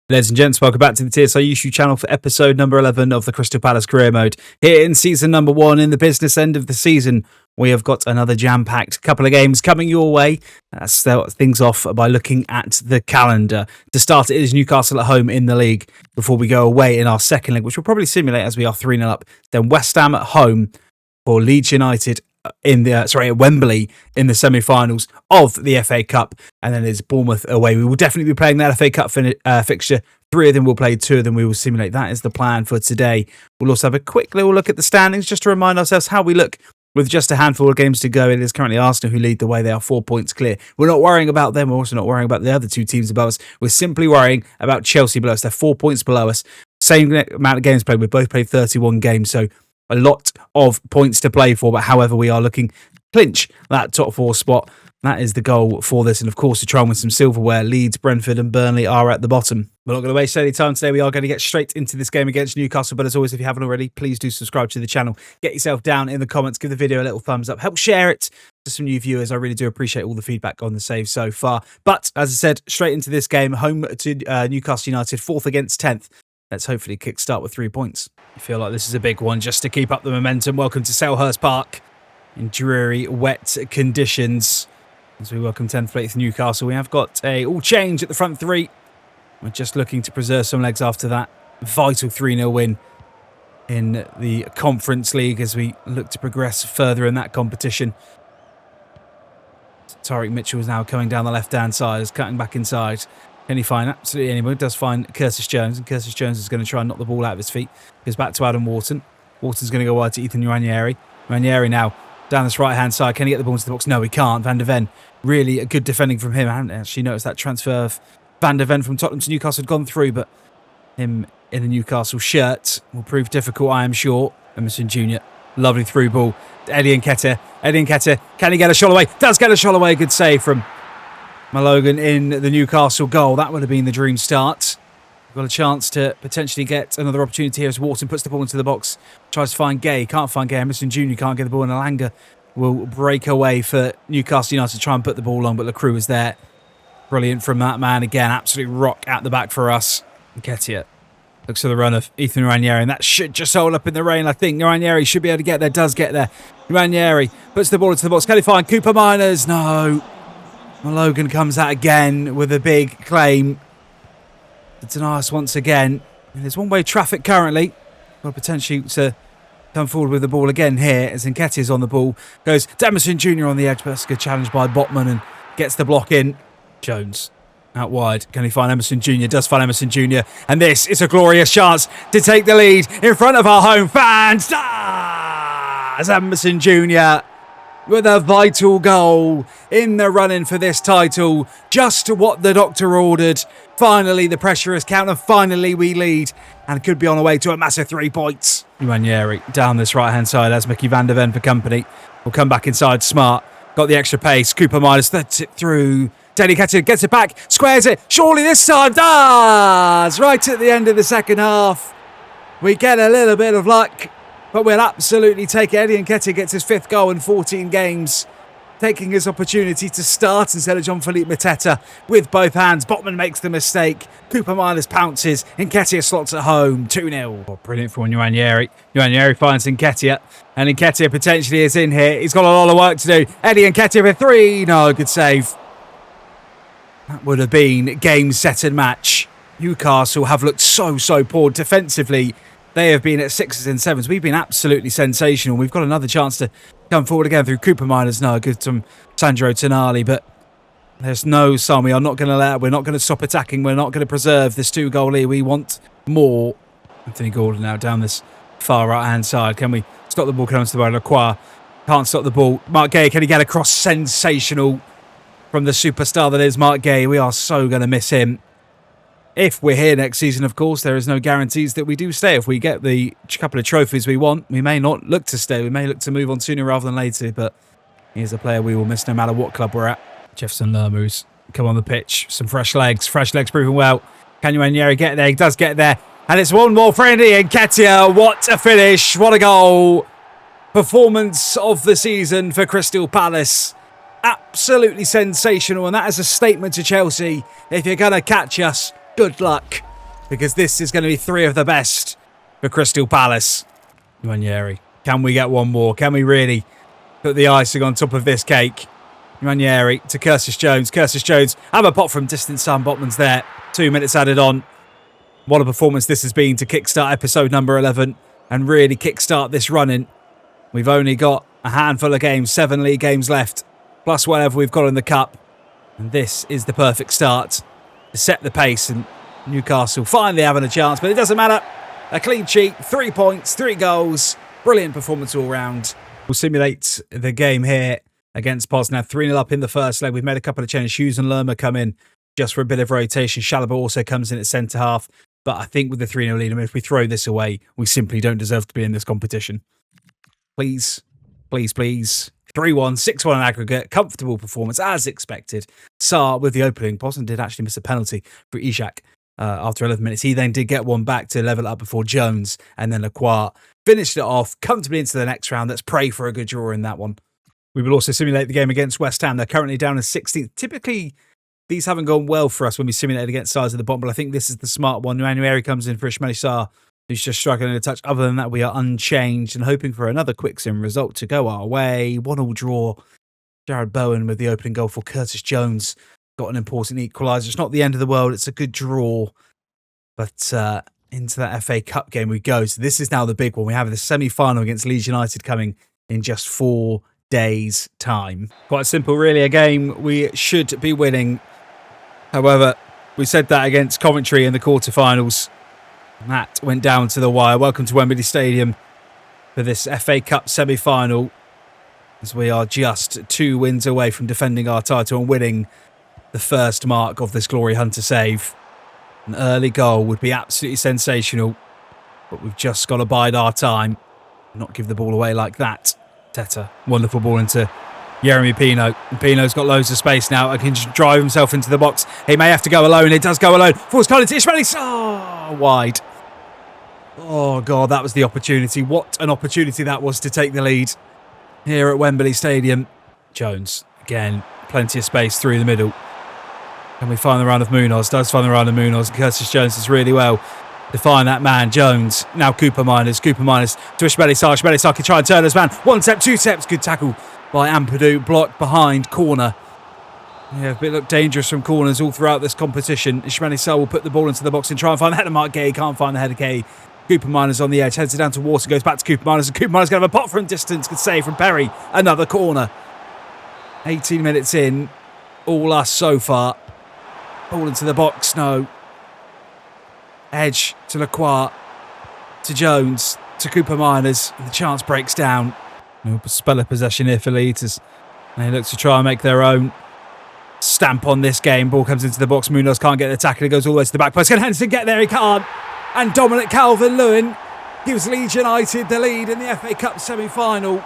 Ladies and gents, welcome back to the TSI YouTube channel for episode number 11 of the Crystal Palace Career Mode. Here in season number 1, in the business end of the season, we have got another jam-packed couple of games coming your way. Let's start things off by looking at the calendar. To start, it is Newcastle at home in the league before we go away in our second leg, which we'll probably simulate as we are 3-0 up. Then West Ham at home for Leeds United at Wembley in the semi-finals of the FA Cup, and then it's Bournemouth away. We will definitely be playing that FA Cup fixture. 3 of them will play, 2 of them we will simulate. That is the plan for today. We'll also have a quick little look at the standings just to remind ourselves how we look with just a handful of games to go. It is currently Arsenal who lead the way. They are 4 points clear. We're not worrying about them. We're also not worrying about the other 2 teams above us. We're simply worrying about Chelsea below us. They're 4 points below us. Same amount of games played. We've both played 31 games, so a lot of points to play for, but however, we are looking to clinch that top 4 spot. That is the goal for this, and of course, to try and win some silverware. Leeds, Brentford and Burnley are at the bottom. We're not going to waste any time today. We are going to get straight into this game against Newcastle, but as always, if you haven't already, please do subscribe to the channel. Get yourself down in the comments, give the video a little thumbs up, help share it to some new viewers. I really do appreciate all the feedback on the save so far. But as I said, straight into this game, home to Newcastle United, 4th against 10th. Let's hopefully kickstart with 3 points. I feel like this is a big one just to keep up the momentum. Welcome to Selhurst Park in dreary, wet conditions as we welcome 10th place Newcastle. We have got a all change at the front 3. We're just looking to preserve some legs after that vital 3-0 win in the Conference League as we look to progress further in that competition. Tariq Mitchell is now coming down the left-hand side, is cutting back inside. Can he find absolutely anyone? Does find Curtis Jones, and Curtis Jones is going to try and knock the ball out of his feet. Goes back to Adam Wharton. Wharton's going to go wide to Ethan Ranieri. Ranieri now down this right-hand side. Can he get the ball into the box? No, he can't. Van der Ven, really a good defending from him. I haven't actually noticed that transfer of Van der Ven from Tottenham to Newcastle had gone through, but him in the Newcastle shirt will prove difficult, I am sure. Emerson Jr., lovely through ball. Eddie Nketiah. Eddie Nketiah, can he get a shot away? Does get a shot away. Good save from Malogan in the Newcastle goal. That would have been the dream start. We've got a chance to potentially get another opportunity here as Wharton puts the ball into the box. Tries to find Gay. Can't find Gay. Emerson Jr. can't get the ball, and Alanga will break away for Newcastle United to try and put the ball on, but Lacroix is there. Brilliant from that man again. Absolute rock at the back for us. Nketiah looks for the run of Ethan Ranieri, and that should just hold up in the rain. I think Ranieri should be able to get there. Does get there. Ranieri puts the ball into the box. Can he find Cooper Miners? No. Logan comes out again with a big claim to deny us once again. And there's one-way traffic currently. Got potentially to come forward with the ball again here as Nketiah's on the ball. Goes to Emerson Jr. on the edge, but that's a good challenge by Botman and gets the block in. Jones out wide. Can he find Emerson Jr.? Does find Emerson Jr. And this is a glorious chance to take the lead in front of our home fans. As Emerson Jr. with a vital goal in the run-in for this title. Just what the doctor ordered. Finally, the pressure is count, and finally we lead and could be on our way to a massive 3 points. Ranieri down this right-hand side as Mickey Van der Ven for company. Will come back inside. Smart. Got the extra pace. Cooper Miners lets it through. Eddie Nketiah gets it back. Squares it. Surely this time does. Right at the end of the second half. We get a little bit of luck, but we'll absolutely take it. Eddie Nketiah gets his 5th goal in 14 games, taking his opportunity to start instead of Jean-Philippe Mateta with both hands. Botman makes the mistake. Cooper Miners pounces. Nketiah slots at home. 2-0. Oh, brilliant from Ranieri. Ranieri finds Nketiah, and Nketiah potentially is in here. He's got a lot of work to do. Eddie Nketiah for 3. No, good save. That would have been game, set and match. Newcastle have looked so poor defensively. They have been at 6s and 7s. We've been absolutely sensational. We've got another chance to come forward again through Cooper Miners. No, good from Sandro Tonali, but there's no sign. We are not going to let. We're not going to stop attacking. We're not going to preserve this 2-goal lead. We want more. Anthony Gordon now down this far right-hand side. Can we stop the ball coming to the ball? Lacroix can't stop the ball. Mark Gay, can he get across? Sensational from the superstar that is Mark Gay. We are so going to miss him. If we're here next season, of course, there is no guarantees that we do stay. If we get the couple of trophies we want, we may not look to stay. We may look to move on sooner rather than later, but he's a player we will miss no matter what club we're at. Jefferson Lermoos come on the pitch. Some fresh legs proving well. Can Ranieri get there? He does get there. And it's one more for Eddie Nketiah. What a finish. What a goal. Performance of the season for Crystal Palace. Absolutely sensational. And that is a statement to Chelsea. If you're going to catch us, good luck. because this is going to be 3 of the best for Crystal Palace. Ranieri, can we get one more? Can we really put the icing on top of this cake? Ranieri to Curtis Jones. Curtis Jones, have a pop from distance. Sam Botman's there. 2 minutes added on. What a performance this has been to kickstart episode number 11 and really kickstart this run-in. We've only got a handful of games, 7 league games left, plus whatever we've got in the cup. And this is the perfect start to set the pace. And Newcastle finally having a chance, but it doesn't matter. A clean sheet, 3 points, 3 goals. Brilliant performance all round. We'll simulate the game here against Poznan. 3-0 up in the first leg. We've made a couple of changes. Hughes and Lerma come in just for a bit of rotation. Chalobah also comes in at centre half. But I think with the 3-0 lead, I mean, if we throw this away, we simply don't deserve to be in this competition. Please, please, please. 3-1, 6-1 in aggregate. Comfortable performance, as expected. Sarr with the opening. Poznan did actually miss a penalty for Ishak after 11 minutes. He then did get one back to level up before Jones. And then Lacroix finished it off comfortably into the next round. Let's pray for a good draw in that one. We will also simulate the game against West Ham. They're currently down in 16th. Typically, these haven't gone well for us when we simulate against sides at the bottom, but I think this is the smart one. Ranieri comes in for Ismail Sarr, who's just struggling a touch. Other than that, we are unchanged and hoping for another quick sim result to go our way. 1-1 draw. Jared Bowen with the opening goal for Curtis Jones. Got an important equaliser. It's not the end of the world. It's a good draw. But into that FA Cup game we go. So this is now the big one. We have the semi-final against Leeds United coming in just 4 days' time. Quite simple, really. A game we should be winning. However, we said that against Coventry in the quarterfinals. That went down to the wire. Welcome to Wembley Stadium for this FA Cup semi-final, as we are just 2 wins away from defending our title and winning the first mark of this Glory Hunter save. An early goal would be absolutely sensational, but we've just got to bide our time and not give the ball away like that. Teta, wonderful ball into Jeremy Pino. Pino's got loads of space now and can just drive himself into the box. He may have to go alone. It does go alone. Falls Collins to Ishmael. Wide. Oh, God, that was the opportunity. What an opportunity that was to take the lead here at Wembley Stadium. Jones, again, plenty of space through the middle. Can we find the run of Munoz? Does find the run of Munoz. Curtis Jones does really well to find that man. Jones, now Cooper Miners. Cooper Miners to Ishmael Sarr. Ishmael Sarr can try and turn his man. 1 step, 2 steps. Good tackle by Ampadu, blocked behind corner. Yeah, it looked dangerous from corners all throughout this competition. Ishmael Sarr will put the ball into the box and try and find the header mark. Gay can't find the header. Gay. Cooper Miners on the edge, heads it down to Water, goes back to Cooper Miners, and Cooper Miners going to have a pop from distance. Good save from Perry. Another corner. 18 minutes in, all us so far. Ball into the box, no. Edge to Lacroix, to Jones, to Cooper Miners. The chance breaks down. Spell of possession here for Leeds. They look to try and make their own stamp on this game. Ball comes into the box. Munoz can't get the tackle. It goes all the way to the back post. Can Henderson get there? He can't. And Dominic Calvert-Lewin gives Leeds United the lead in the FA Cup semi-final.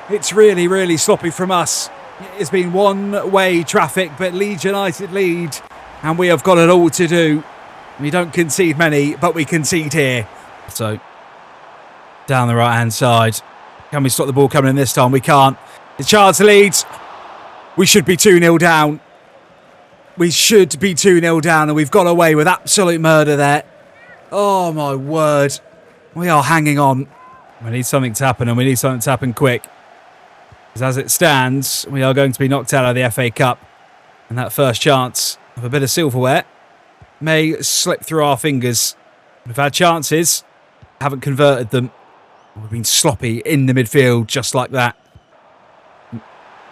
It's really, really sloppy from us. It's been one-way traffic, but Leeds United lead. And we have got it all to do. We don't concede many, but we concede here. So, down the right-hand side. Can we stop the ball coming in this time? We can't. The chance leads. We should be 2-0 down. We should be 2-0 down, and we've got away with absolute murder there. Oh, my word. We are hanging on. We need something to happen, and we need something to happen quick. Because as it stands, we are going to be knocked out of the FA Cup. And that first chance of a bit of silverware may slip through our fingers. We've had chances, haven't converted them. We've been sloppy in the midfield, just like that.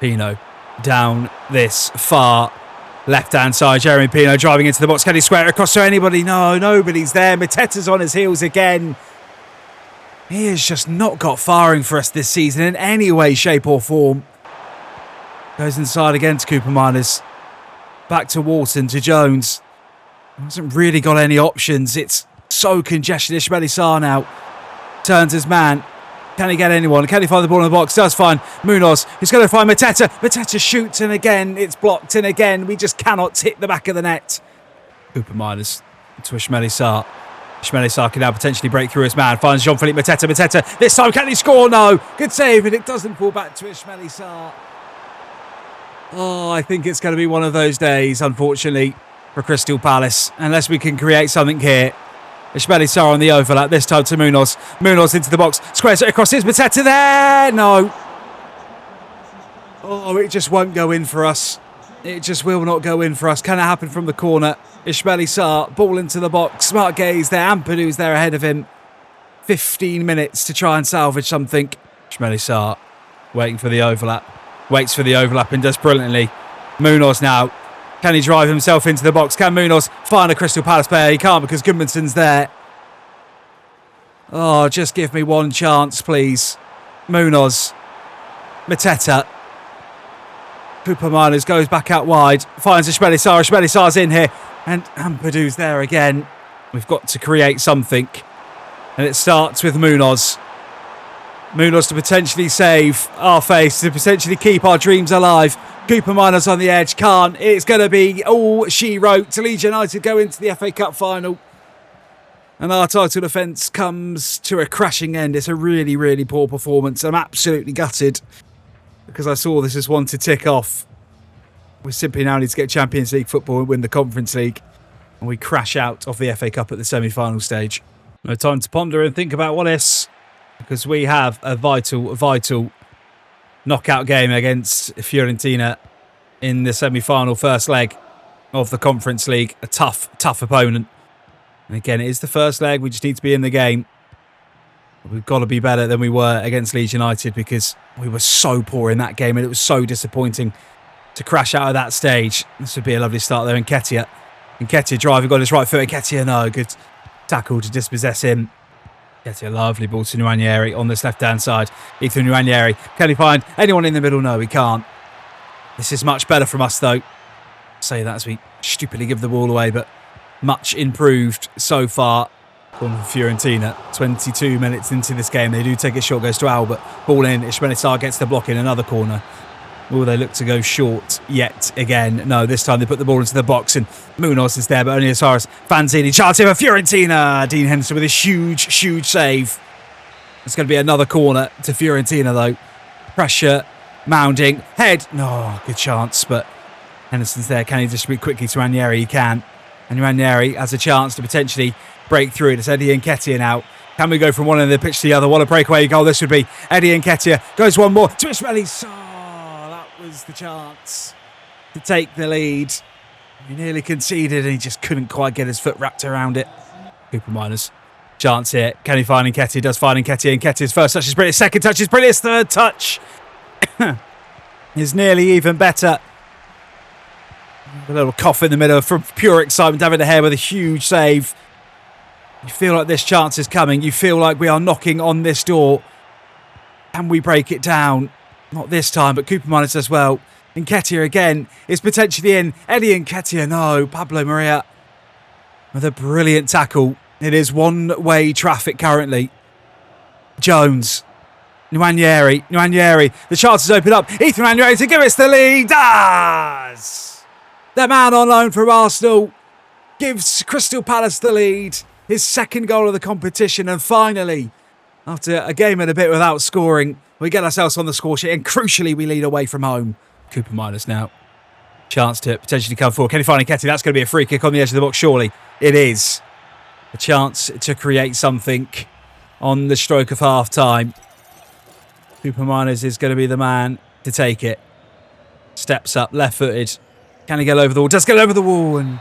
Pino down this far left-hand side. Jeremy Pino driving into the box. Can he square it across to anybody? No, nobody's there. Mateta's on his heels again. He has just not got firing for us this season in any way, shape or form. Goes inside again to Cooper Miners. Back to Wharton, to Jones. Hasn't really got any options. It's so congested. Ishmael Sarr now turns his man. Can he get anyone? Can he find the ball in the box? Does find Munoz. He's going to find Mateta. Mateta shoots, and again, it's blocked. And again, we just cannot hit the back of the net. Cooper Miners to Ishmael Sarr. Ishmael Sarr can now potentially break through his man. Finds Jean-Philippe Mateta. Mateta, this time, can he score? No. Good save, and it doesn't fall back to Ishmael Sarr. Oh, I think it's going to be one of those days, unfortunately. for Crystal Palace. Unless we can create something here. Ishmael Sarr on the overlap, this time to Munoz. Munoz into the box, squares it across, here's Mateta there! No. Oh, it just won't go in for us. It just will not go in for us. Can it happen from the corner? Ishmael Sarr, ball into the box. Smart gaze there. Ampadu's there ahead of him. 15 minutes to try and salvage something. Ishmael Sarr waiting for the overlap. Waits for the overlap and does brilliantly. Munoz now. Can he drive himself into the box? Can Munoz find a Crystal Palace player? He can't because Gudmundsson's there. Oh, just give me one chance, please. Munoz. Mateta. Cooper Miners goes back out wide. Finds Ishmael Sarr. Ishmael Sarr's in here. And Ampadu's there again. We've got to create something. And it starts with Munoz. Munoz to potentially save our face, to potentially keep our dreams alive. Cooper Miners on the edge, can't. It's going to be all she wrote to Leeds United go into the FA Cup final. And our title defence comes to a crashing end. It's a really, really poor performance. I'm absolutely gutted because I saw this as one to tick off. We simply now need to get Champions League football and win the Conference League. And we crash out of the FA Cup at the semi-final stage. No time to ponder and think about what ifs, because we have a vital knockout game against Fiorentina in the semi-final first leg of the Conference League. A tough opponent. And again, it is the first leg. We just need to be in the game. We've got to be better than we were against Leeds United because we were so poor in that game and it was so disappointing to crash out of that stage. This would be a lovely start there. Nketiah driving on his right foot. Nketiah, no, good tackle to dispossess him. Nketiah, lovely ball to Nwaneri on this left-hand side. Ethan Nwaneri, can he find anyone in the middle? No, he can't. This is much better from us, though. Say that as we stupidly give the ball away, but much improved so far from Fiorentina. 22 minutes into this game. They do take it short, goes to Albert. Ball in, Ishmael Sarr gets the block in another corner. Will they look to go short yet again? No, this time they put the ball into the box and Munoz is there, but only as far as Fanzini. Chance here for Fiorentina. Dean Henderson with a huge save. It's going to be another corner to Fiorentina, though. Pressure mounting. Head. No, good chance, but Henderson's there. Can he distribute quickly to Ranieri? He can. And Ranieri has a chance to potentially break through. It's Eddie Nketiah now. Can we go from one end of the pitch to the other? What a breakaway goal this would be. Eddie Nketiah goes one more to Ishmael Sarr. Was the chance to take the lead. He nearly conceded and he just couldn't quite get his foot wrapped around it. Cooper Miners. Chance here. Can he find Nketiah? Does find Nketiah. Nketiah's first touch is brilliant. Second touch is brilliant. Third touch is nearly even better. A little cough in the middle from pure excitement. David De Gea with a huge save. You feel like this chance is coming. You feel like we are knocking on this door. Can we break it down? Not this time, but Cooper Miners as well. Nketiah again is potentially in. Eddie Nketiah, no. Pablo Maria with a brilliant tackle. It is one-way traffic currently. Jones. Nwaneri. The chances open up. Ethan Nwaneri to give us the lead. Does! The man on loan from Arsenal gives Crystal Palace the lead. His second goal of the competition. And finally, after a game and a bit without scoring, we get ourselves on the score sheet and crucially we lead away from home. Cooper Miners now. Chance to potentially come forward. Can he find Nketiah? That's going to be a free kick on the edge of the box, surely. It is. A chance to create something on the stroke of half-time. Cooper Miners is going to be the man to take it. Steps up, left-footed. Can he get over the wall? Does get over the wall and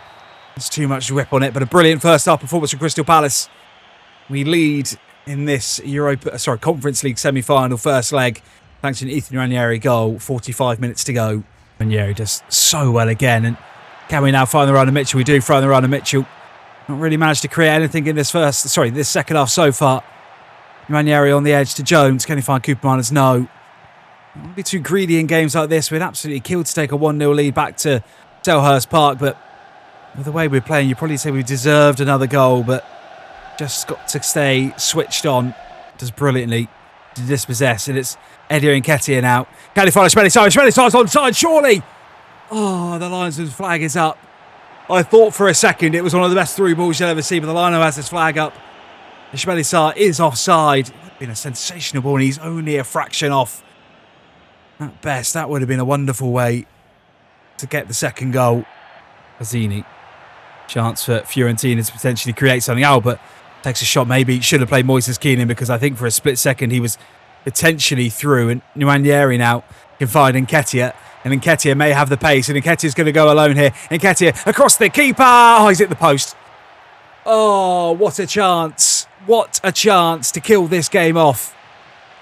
there's too much whip on it, but a brilliant first-half performance from Crystal Palace. We lead in this Conference League semi-final first leg, thanks to an Ethan Ranieri goal. 45 minutes to go. Ranieri does so well again. And can we now find the Ryan Mitchell? We do find the Ryan Mitchell. Not really managed to create anything in this second half so far. Ranieri on the edge to Jones. Can he find Cooper Miners? No. Don't be too greedy in games like this. We'd absolutely killed to take a 1-0 lead back to Selhurst Park, but with the way we're playing, you'd probably say we deserved another goal, but just got to stay switched on. Does brilliantly to dispossess, and it's Eddie Nketiah now. Can he find Ishmael Sarr? Ishmael Sarr's onside, surely! Oh, the linesman's flag is up. I thought for a second it was one of the best through balls you'll ever see, but the lino has his flag up. Ishmael Sarr is offside. It would have been a sensational ball, and he's only a fraction off. At best, that would have been a wonderful way to get the second goal. Fazzini Chance for Fiorentina to potentially create something. Albert takes a shot. Maybe should have played Moises Keane because I think for a split second he was potentially through. And Nwaneri now can find Nketiah. And Nketiah may have the pace. And Nketiah's going to go alone here. Nketiah across the keeper. Oh, he's hit the post. Oh, what a chance. What a chance to kill this game off.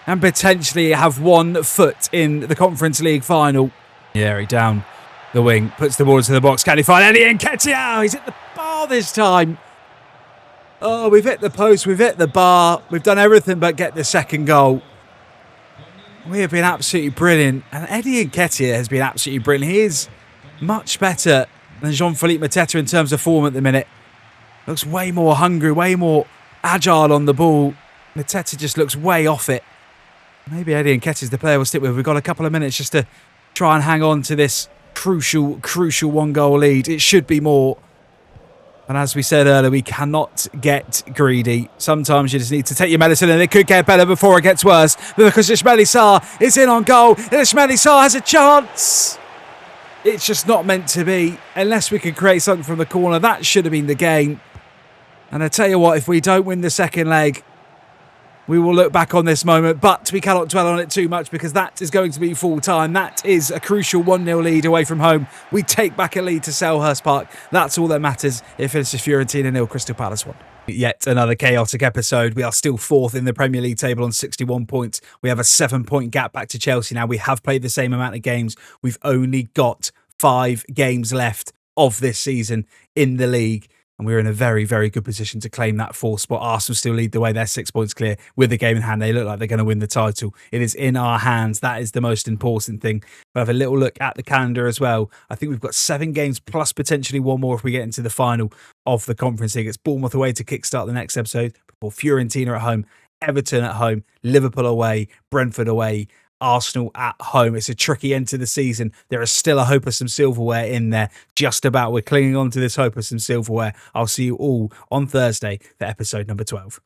And potentially have 1 foot in the Conference League final. Yeah, down the wing, puts the ball into the box. Can he find Eddie Nketiah? He's hit the bar this time. Oh, we've hit the post, we've hit the bar. We've done everything but get the second goal. We have been absolutely brilliant. And Eddie Nketiah has been absolutely brilliant. He is much better than Jean-Philippe Mateta in terms of form at the minute. Looks way more hungry, way more agile on the ball. Mateta just looks way off it. Maybe Eddie Nketiah is the player we'll stick with. We've got a couple of minutes just to try and hang on to this crucial 1-goal lead. It should be more. And as we said earlier, we cannot get greedy. Sometimes you just need to take your medicine and it could get better before it gets worse. But because Ismaila Sarr is in on goal and Ismaila Sarr has a chance. It's just not meant to be. Unless we can create something from the corner. That should have been the game. And I tell you what, if we don't win the second leg, we will look back on this moment, but we cannot dwell on it too much because that is going to be full time. That is a crucial 1-0 lead away from home. We take back a lead to Selhurst Park. That's all that matters. It finishes Fiorentina 0, Crystal Palace 1. Yet another chaotic episode. We are still 4th in the Premier League table on 61 points. We have a 7-point gap back to Chelsea now. We have played the same amount of games. We've only got 5 games left of this season in the league. And we're in a very, very good position to claim that 4th spot. Arsenal still lead the way. They're 6 points clear with the game in hand. They look like they're going to win the title. It is in our hands. That is the most important thing. We'll have a little look at the calendar as well. I think we've got 7 games plus potentially 1 more if we get into the final of the Conference League. It's Bournemouth away to kickstart the next episode before Fiorentina at home, Everton at home, Liverpool away, Brentford away, Arsenal at home. It's a tricky end to the season. There is still a hope of some silverware in there. Just about. We're clinging on to this hope of some silverware. I'll see you all on Thursday for episode number 12.